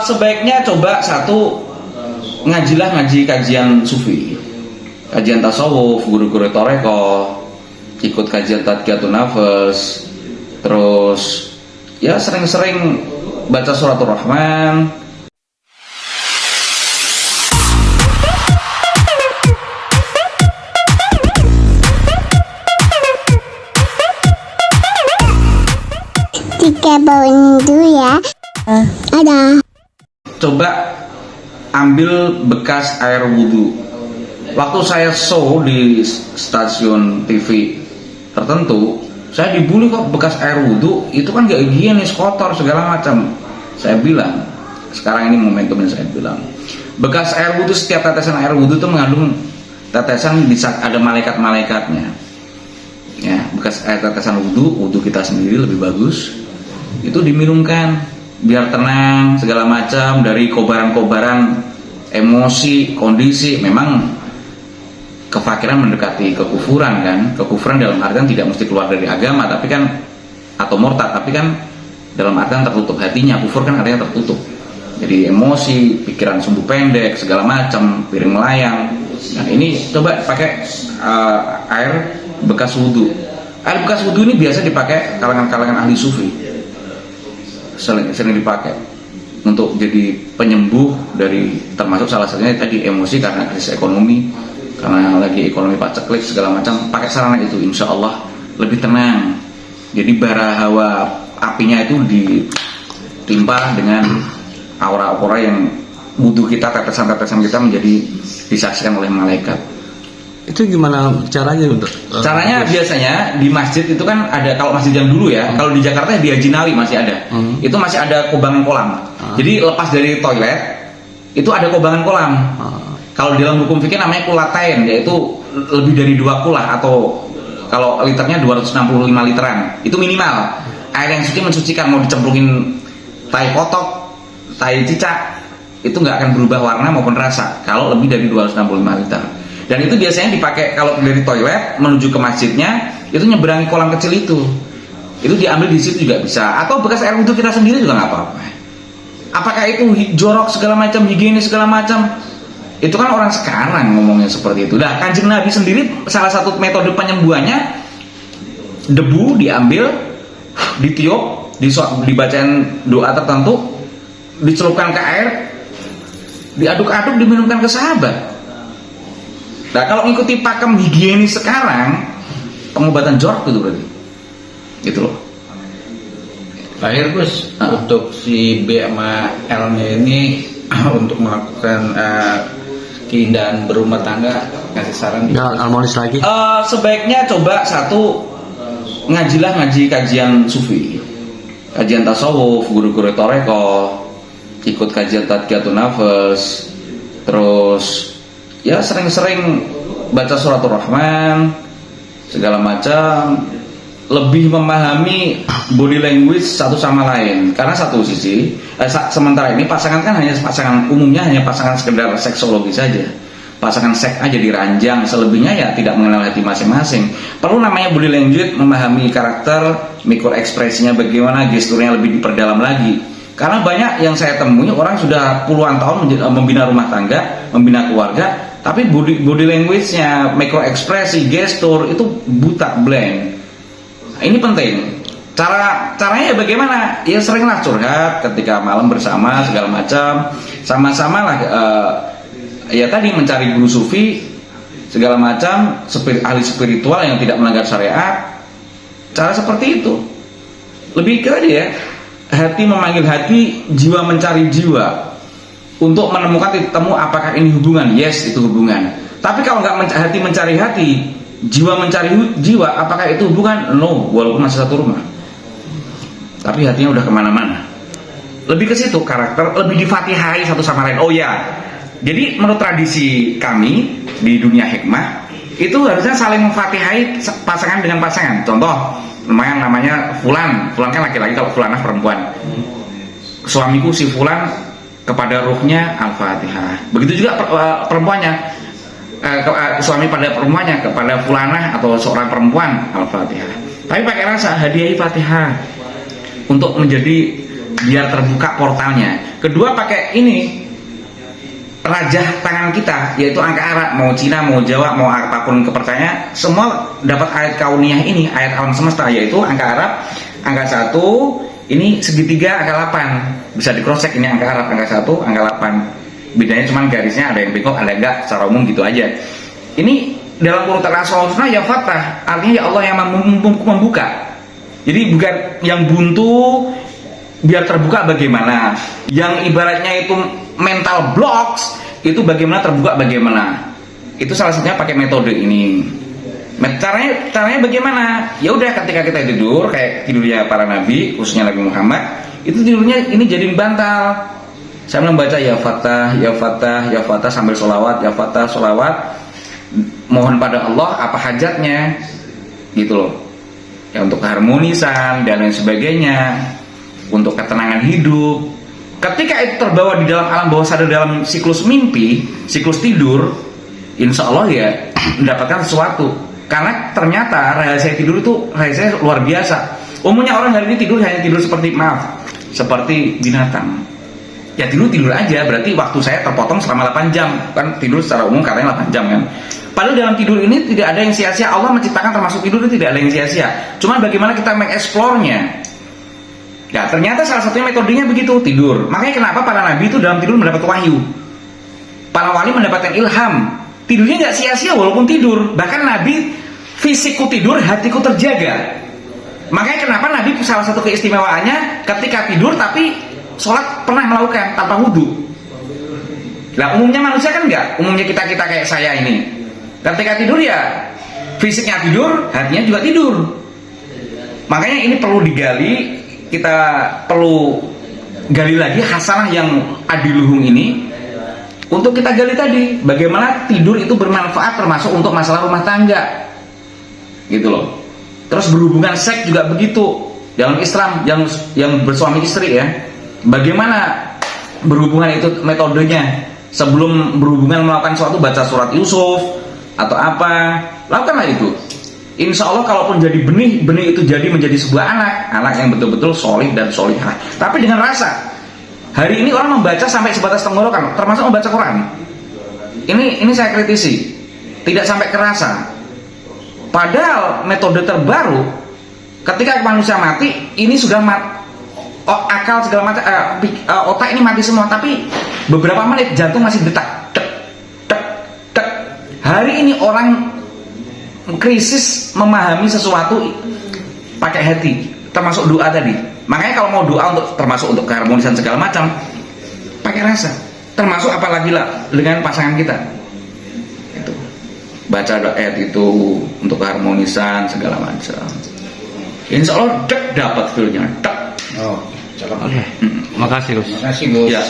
Sebaiknya coba satu, ngaji kajian sufi, kajian tasawuf, guru-guru toreko, ikut kajian tadqiyatun nafas, terus ya sering-sering baca suratul rahman. Jika baunya dulu ya. Ada. Coba ambil bekas air wudhu. Waktu saya show di stasiun TV tertentu, saya dibully kok bekas air wudhu itu kan gak higienis, kotor segala macam. Saya bilang, sekarang ini momentum yang saya bilang, bekas air wudhu, setiap tetesan air wudhu itu mengandung tetesan, bisa ada malaikat-malaikatnya. Ya, bekas air tetesan wudhu kita sendiri lebih bagus. Itu diminumkan biar tenang segala macam dari kobaran-kobaran emosi, kondisi. Memang kefakiran mendekati kekufuran kan, kekufuran dalam artian tidak mesti keluar dari agama, tapi kan, atau murtad, tapi kan dalam artian tertutup hatinya. Kufur kan artinya tertutup, jadi emosi, pikiran sumbu pendek segala macam, piring melayang. Nah ini coba pakai air bekas wudhu. Air bekas wudhu ini biasa dipakai kalangan-kalangan ahli sufi, sering dipakai untuk jadi penyembuh dari, termasuk salah satunya tadi emosi karena krisis ekonomi, karena lagi ekonomi paceklik segala macam. Pakai sarana itu insya Allah lebih tenang. Jadi bara hawa apinya itu ditimpa dengan aura-aura yang wudhu kita, tetesan-tetesan kita menjadi disaksikan oleh malaikat. Itu gimana caranya untuk? Caranya biasanya di masjid itu kan ada, kalau masjid yang dulu ya, kalau di Jakarta di Haji Nawi masih ada. Itu masih ada kobangan kolam. Jadi lepas dari toilet itu ada kobangan kolam. Kalau di dalam hukum fikih namanya kulatain, yaitu lebih dari 2 kulah, atau kalau liternya 265 literan. Itu minimal. Air yang suci mensucikan, mau dicemplungin tai kotok, tai cicak, itu nggak akan berubah warna maupun rasa kalau lebih dari 265 liter. Dan itu biasanya dipakai kalau dari toilet menuju ke masjidnya, itu nyeberangi kolam kecil itu diambil di situ juga bisa. Atau bekas air wudhu kita sendiri juga nggak apa-apa. Apakah itu jorok segala macam, higienis segala macam? Itu kan orang sekarang ngomongnya seperti itu. Nah, Kanjeng Nabi sendiri salah satu metode penyembuhannya, debu diambil, ditiup, dibacain doa tertentu, dicelupkan ke air, diaduk-aduk, diminumkan ke sahabat. Nah, kalau ngikuti pakem higienis sekarang, pengobatan jorok itu berarti. Gitu loh. Terakhir Gus, untuk si B sama L-nya ini untuk melakukan keindahan berumah tangga, kasih saran Ya, harmonis lagi. Sebaiknya coba satu, ngaji kajian sufi, kajian tasawuf, guru-guru toreko, ikut kajian tadqiyatun nafas, terus ya sering-sering baca suratul rahman segala macam, lebih memahami body language satu sama lain. Karena satu sisi sementara ini pasangan kan hanya pasangan, umumnya hanya pasangan sekedar seksologi saja, pasangan seks aja diranjang, selebihnya ya tidak mengenal hati masing-masing. Perlu namanya body language, memahami karakter, mikro ekspresinya bagaimana, gesturnya lebih diperdalam lagi. Karena banyak yang saya temui orang sudah puluhan tahun membina rumah tangga, membina keluarga, tapi body language-nya, mikro ekspresi, gestur itu buta, blank. Ini penting. Caranya bagaimana? Ya seringlah curhat ketika malam bersama segala macam, sama-sama lah ya tadi mencari guru sufi segala macam, ahli spiritual yang tidak melanggar syariat. Cara seperti itu. Lebih ke tadi ya, hati memanggil hati, jiwa mencari jiwa, untuk menemukan titik temu apakah ini hubungan. Yes, itu hubungan. Tapi kalau nggak hati mencari hati, jiwa mencari jiwa, apakah itu hubungan? No, walaupun masih satu rumah, tapi hatinya udah kemana-mana. Lebih ke situ, karakter lebih difatihai satu sama lain. Oh ya, jadi menurut tradisi kami di dunia hikmah itu harusnya saling memfatihai pasangan dengan pasangan. Contoh, namanya Fulan kan laki-laki, kalau Fulanah perempuan. Suamiku si Fulan, kepada ruhnya Al-Fatihah. Begitu juga perempuannya, suami pada perempuannya, kepada Fulanah atau seorang perempuan Al-Fatihah. Tapi pakai rasa, hadiahi Fatihah untuk menjadi biar terbuka portalnya. Kedua pakai ini rajah tangan kita, yaitu angka Arab, mau Cina, mau Jawa, mau apapun kepercayaan, semua dapat ayat kauniyah ini, ayat alam semesta, yaitu angka Arab, angka 1, ini segitiga angka 8. Bisa di cross check, ini angka Arab, angka 1, angka 8. Bedanya cuma garisnya ada yang bengkok, ada yang enggak, secara umum gitu aja. Ini dalam urutan Asmaul ya Fatah, artinya ya Allah yang membuka. Jadi bukan yang buntu biar terbuka bagaimana, yang ibaratnya itu mental blocks itu bagaimana terbuka bagaimana. Itu salah satunya pakai metode ini. Caranya bagaimana? Ya udah, ketika kita tidur kayak tidurnya para nabi, khususnya Nabi Muhammad, itu tidurnya ini jadi bantal. Saya membaca ya Fatah, ya Fatah, ya Fatah sambil sholawat, ya Fatah sholawat, mohon pada Allah apa hajatnya, gitu loh. Ya untuk keharmonisan dan lain sebagainya, untuk ketenangan hidup. Ketika itu terbawa di dalam alam bawah sadar, dalam siklus mimpi, siklus tidur, insya Allah ya mendapatkan sesuatu. Karena ternyata rahasia tidur itu rahasia luar biasa. Umumnya orang hari ini tidur hanya tidur seperti binatang. Ya tidur aja, berarti waktu saya terpotong selama 8 jam. Kan tidur secara umum katanya 8 jam kan. Padahal dalam tidur ini tidak ada yang sia-sia. Allah menciptakan termasuk tidur itu tidak ada yang sia-sia. Cuma bagaimana kita mengeksplornya. Ya ternyata salah satunya metodenya begitu, tidur. Makanya kenapa para nabi itu dalam tidur mendapat wahyu, para wali mendapatkan ilham. Tidurnya nggak sia-sia walaupun tidur. Bahkan nabi fisikku tidur, hatiku terjaga. Makanya kenapa nabi salah satu keistimewaannya ketika tidur tapi sholat pernah melakukan tanpa wudhu. Nah umumnya manusia kan enggak, umumnya kita kayak saya ini. Ketika tidur ya fisiknya tidur, hatinya juga tidur. Makanya ini perlu digali. Kita perlu gali lagi hasanah yang adiluhung ini untuk kita gali tadi, bagaimana tidur itu bermanfaat termasuk untuk masalah rumah tangga, gitu loh. Terus berhubungan seks juga begitu dalam Islam, yang bersuami istri ya, bagaimana berhubungan itu metodenya. Sebelum berhubungan melakukan sesuatu, baca surat Yusuf atau apa, lakukanlah itu. Insya Allah kalaupun jadi benih itu jadi menjadi sebuah anak yang betul-betul solih dan solihah. Tapi dengan rasa. Hari ini orang membaca sampai sebatas tenggorokan, termasuk membaca Quran. Ini saya kritisi, tidak sampai kerasa. Padahal metode terbaru, ketika manusia mati, ini sudah akal segala macam, otak ini mati semua. Tapi beberapa menit jantung masih detak, tek, tek, tek. Hari ini orang krisis memahami sesuatu pakai hati, termasuk doa tadi. Makanya kalau mau doa untuk termasuk untuk keharmonisan segala macam, pakai rasa. Termasuk apalagi lah dengan pasangan kita. Itu baca doa itu untuk keharmonisan segala macam. Insya Allah dapat feelnya. Oh, cakep. Oke. Makasih Gus. Makasih Gus. Ya.